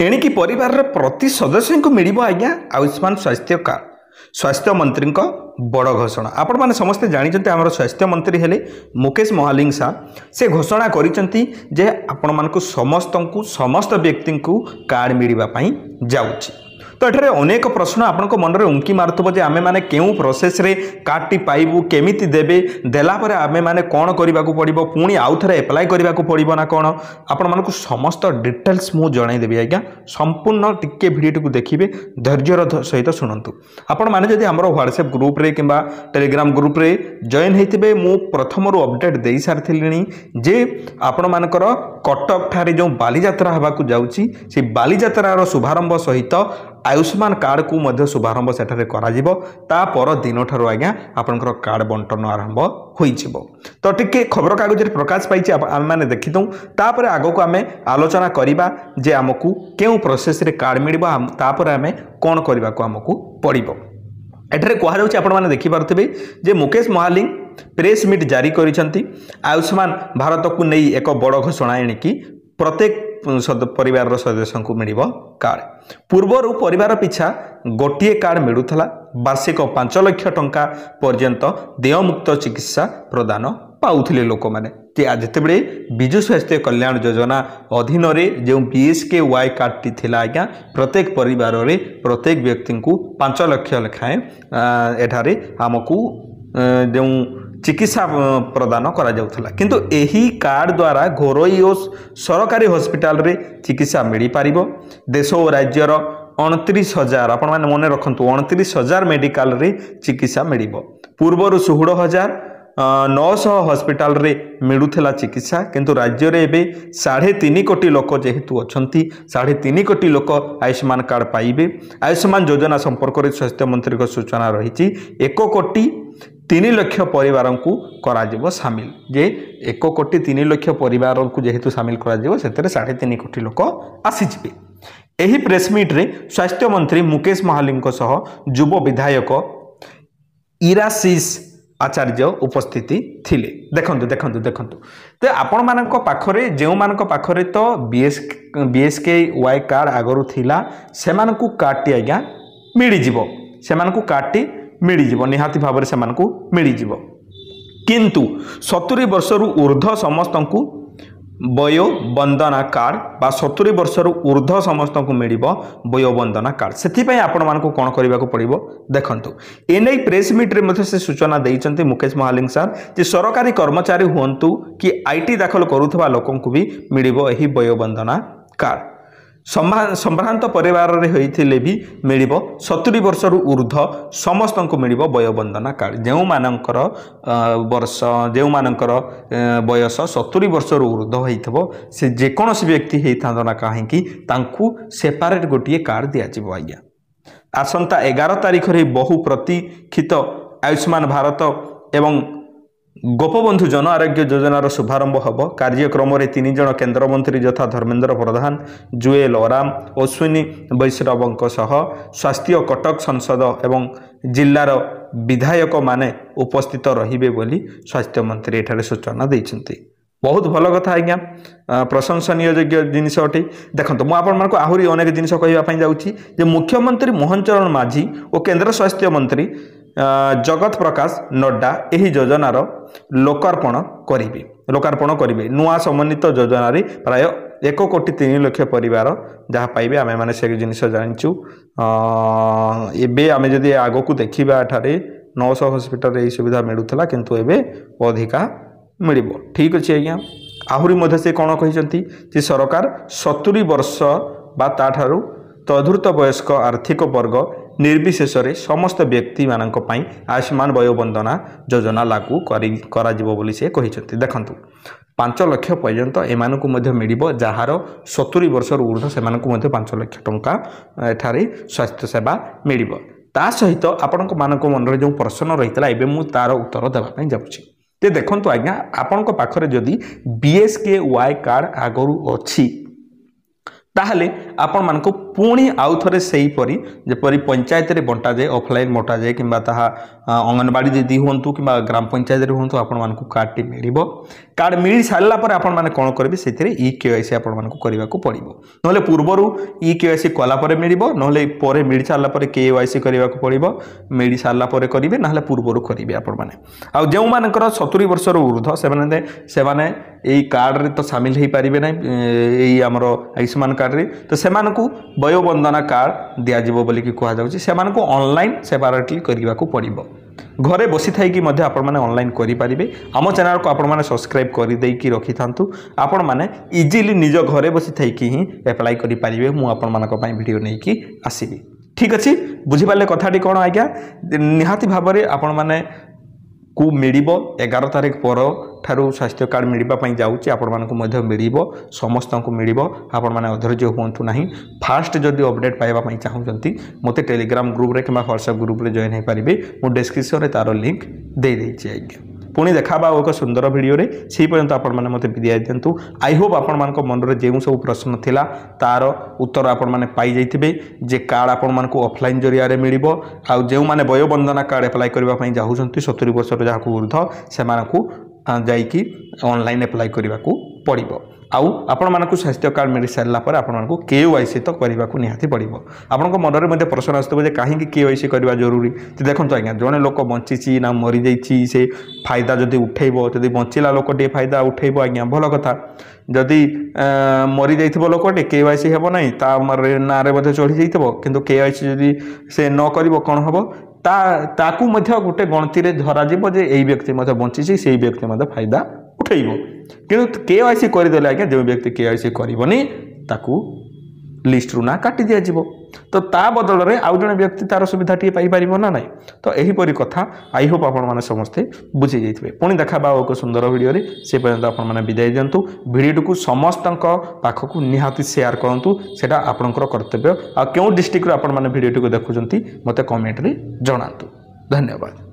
एणिकी परिवार प्रति सदस्य को मिल आज्ञा आयुष्मान स्वास्थ्य कार्ड स्वास्थ्य मंत्री बड़ घोषणा आपण मैंने समस्ते जानते आम स्वास्थ्य मंत्री हेले मुकेश महालिंग साह से घोषणा करिसेंती जे आपण मानकु समस्त व्यक्ति को कार्ड मिलवाई जाउछि। तो ये अनेक प्रश्न आपण मन में उंकी मारुव जे आमे माने केउ प्रोसेस रे कार्ड टी पाइबू केमिति देबे देला परे आमे माने कोन करबा को पड़िबो पुणी आउ थरे अप्लाई करबा को पड़िबो ना कोन आपण मानकु समस्त डिटेल्स मु जणाई देबी आज्ञा संपूर्ण टिके वीडियो को देखिबे धैर्यर सहित शुणंतु। आपण माने जदि हमरो व्हाट्सएप ग्रुप रे किंबा टेलीग्राम ग्रुप रे जॉइन हेतिबे मु प्रथमरु अपडेट देई सारथिलिनी जे आपण मानकर कटक ठारे जो बालीयात्रा हवा को जाउची से बालीयात्रार शुभारंभ सहित आयुष्मान कार्ड को मध्य शुभारंभ सेठारे करा जिवो ता पर दिन ठारो आज्ञा आपनकर कार्ड बंटन आरंभ होई जिवो। तो टिके खबर कागज रे प्रकाश पाइछि आम माने देखितौ तापर आगो को आमे आलोचना करिबा जे हमकु केउ प्रोसेस रे कार्ड मिलिबो तापर आमे कोन करबा को हमकु पड़िबो। एठारे कहा जाउछि आपण माने देखि पारथिबे जे मुकेश महालिंग प्रेस मीट जारी करिसंती आयुष्मान भारत को नहीं एक बड़ घोषणा एणिकी प्रत्येक परिवार सदस्य को मिल कार्ड पूर्वर परिवार पिछा गोटे कार्ड मिलूला वार्षिक 5 लाख टंका पर्यंत देयमुक्त चिकित्सा प्रदान पाउथिले लोक माने जितेबले विजु स्वास्थ्य कल्याण योजना अधीन जो BSKY कार्ड टी थिला आज्ञा प्रत्येक परिवार रे प्रत्येक व्यक्ति को 5 लाख लेखाएं एठारे आमको जो चिकित्सा प्रदान करा जाउथला किंतु एही कार्ड द्वारा घरोई और सरकारी हॉस्पिटल रे चिकित्सा मिल पारिबो। देश और राज्यर 29,000 आपण माने मने रखंतु 29,000 मेडिकल रे चिकित्सा मिलिबो। पूर्वर 16,900 हॉस्पिटल रे मिलुथला चिकित्सा किंतु राज्य रे एबे 3.5 कोटी लोक जेहेतु अछंती 3.5 कोटी लोक आयुष्मान कार्ड पाइबे। आयुष्मान योजना संपर्क रे स्वास्थ्य मंत्री को सूचना रही 1 कोटी 3 लाख परिवार को करा सामिल जे 1 कोटी 3 लाख परिवार को जेहेतु सामिल करा 3.5 कोटी लोक आसीजिबे। एही प्रेस मीट रे स्वास्थ्य मंत्री मुकेश महालिंग सह युव विधायक इराशीष आचार्य उपस्थिति थिले। देखंतु देखंतु देखंतु तो आपण मानक पाखरे जेउ मानक पाखरे तो BSKY कार्ड आगरु थिला सेमानकु कार्ड आज्ञा मिली जिवो सेमानकु कार्ड मिली जिवो निहाती भाबरे सेमानकु मिली जिवो किंतु 70 वर्षरु ऊर्ध्व समस्तंकु वयो वंदना कार्ड बा 70 वर्षरु ऊर्ध्व समस्तंकु मिलिबो वयो वंदना कार्ड सेथि पय आपण मानकु कोन करबा को पड़िबो। देखंतु एनै प्रेस मीट रे मध्ये से सूचना देइचंती मुकेश महालिंग सर जे सरकारी कर्मचारी हुंतु कि IT दाखल करूथबा लोकंकु भी मिलिबो एही वयो वंदना कार्ड। संभ्रांत परिवार रे होइथिले भी मिलिबो 70 वर्षरु ऊर्ध्व समस्त को मिलिबो वयोवंदना कार्ड जेउ मानकर वर्ष जेउ मानकर बयस 70 वर्षरु ऊर्ध्व होइथबो से जे कोनोसी व्यक्ति हेइथांदना काहेकि तांकु सेपरेट गोटिए कार्ड दिया जिवो। आज्ञा आसंता 11 तारिख रे बहु प्रतीक्षित आयुष्मान भारत एवं गोपबंधु जन आरोग्य योजनार शुभारंभ हम कार्यक्रम में 3 जन केंद्र मंत्री यथा धर्मेंद्र प्रधान जुएल ओराम अश्विनी वैष्णव स्वास्थ्य कटक सांसद एवं जिलार विधायक माने उपस्थित रहिबे बोली स्वास्थ्य मंत्री एठारे सूचना देइछन्ति। बहुत भल कथा आज्ञा प्रशंसनीय जिनिस अटे। देखो मुझे आपको आहरी अनेक जिनिस कहवाई जाऊँगी मुख्यमंत्री मोहन चरण माझी और केंद्र स्वास्थ्य मंत्री जगत प्रकाश नड्डा यही योजनार लोकार्पण करेंगे नुआ समन्वित योजना प्राय 1 कोटी 3 लाख परिवार जहाँ पाइबे आमे माने से जिनिस जानिचु। एबे आमे जदि आगो को देखिबा एठारे 900 हॉस्पिटल रे सुविधा मिलुथला किंतु एबे अधिका मिलिबो। ठीक अछि आज्ञा आहुरी मध्य से कौन कहते सरकार 70 वर्ष बा ताठारु तदुर्त वयस्क आर्थिक वर्ग निर्विशेष रे समस्त व्यक्ति मानक पई आयुष्मान वयोवंदना योजना लागू करा जिवो बोली से कहते। देखंतु 5 लाख पर्यंत एमानकु मध्य मिलिबो जहार 70 वर्ष ऊर्ध्व सेमानकु मध्य 5 लाख टंका एठारे स्वास्थ्य सेवा मिलिबो। ता सहित आपनक मानक मन रे जो प्रश्न रहितला एबे मु तार उत्तर देबा पई जाउछि। ते देखंतु आज्ञा आपनक पाखरे जदि BSKY कार्ड आगरु अछि ताहले आपण मानकु पुणी आउ थे से जपरी पंचायत रे बंटा जाए ऑफलाइन बंटा जाए कि अंगनवाड़ी दीदी हूँ कि ग्राम पंचायत हूँ आपण को कार्ड टी मिल कार्ड मिल सारा पर आपण मैंने कौन करेंगे से EKYC आपण करने को पड़ो ना पूर्वर EKYC कलापर मिल ना मिल सारापर KYC करने को पड़ो मिल सारापर करेंगे ना पूर्वर करेंगे आपण मैंने आउ जो मानकर 70 वर्षर ऊर्ध्व से कार्ड रे तो सामिल हो पारे ना यही आमर आयुष्मान कार्ड रे तो से वयोवंदना कार्ड दिज्व बोलिकी कहुच्छे से ऑनलाइन सेपरेटली करने को पड़ो घरे बसी थी आपण मैंने ऑनलाइन करें आम चैनल को आपण मैंने सब्सक्राइब कर रखी था आपण मैंने इजिली निज घरे बसी थी ही एप्लाई करेंगे मुझे वीडियो नहीं कि आसबि ठीक अच्छे बुझीपारे कथाटी कौन आज्ञा निहाती भाव में आपण मैंने को मिल 11 तारीख पर ठारू स्वास्थ्य कार्ड मिलवाई जाऊँगी आपण मिल समस्त को मिल आपण मैंने अधैर्य हूँ ना फास्ट जदि अपडेट पाइबा चाहूँगी मत टेलीग्राम ग्रुप रे कि व्हाट्सएप ग्रुप रे जॉइन हो पारे मुझे डिस्क्रिप्शन में तार लिंक दे देछि आज्ञा पुणी देखा एक सुंदर वीडियो रे से पर्यंत आपण मैंने मत विदाय दिंतु आई होप आपण मान मन में जो सब प्रश्न थिला तार उत्तर आपण मैंने पाई जाइथिबे जे कार्ड आपण मान को ऑफलाइन जरिया रे मिलिबो आ जो माने वयोवंदना कार्ड अप्लाई करबा पई चाहूछंती 70 वर्ष जहाँ को ऊर्ध्व से जाइकी ऑनलाइन अप्लाई करने को पड़ो आउ आपण मानक स्वास्थ्य कार्ड मिल सारा पर आपण मानक KYC तो करने को निहाती पड़ो आपण मन में प्रश्न आसो कहीं KYC करवा जरूरी तो देखो आज्ञा जड़े लोक बंची ना मरी जाइए से फायदा जदि उठेब जदि बंचला लोक टे फायदा उठेब आज्ञा भल कथा जदि मरी जाइए लोकटे KYC हेब ना ना चढ़ी जाइए किंतु KYC जदि से न कर कौन हम ताकू गोटे गणति धरा जे यही व्यक्ति बंची से व्यक्ति फायदा उठेब किंतु KYC करदे आज्ञा जो व्यक्ति KYC करनी ताकू लिस्ट रू ना काटी दिज्व तो ता बदल में आउ जड़े व्यक्ति तार सुविधा टी पाइपर ना ना तो यहीपरी कथा आई होप आपण मैंने समस्ते बुझी जाइए पुणी देखा एक सुंदर वीडियो से पर्यंत आपण मैंने विदाय दिंतु वीडियो को समस्त पाखक निहाती शेयर करूँ से आपणकर कर्तव्य आ क्यों डिस्ट्रिक्ट आपण मैंने वीडियो टी देखुं मत कमेंट रे जनातु धन्यवाद।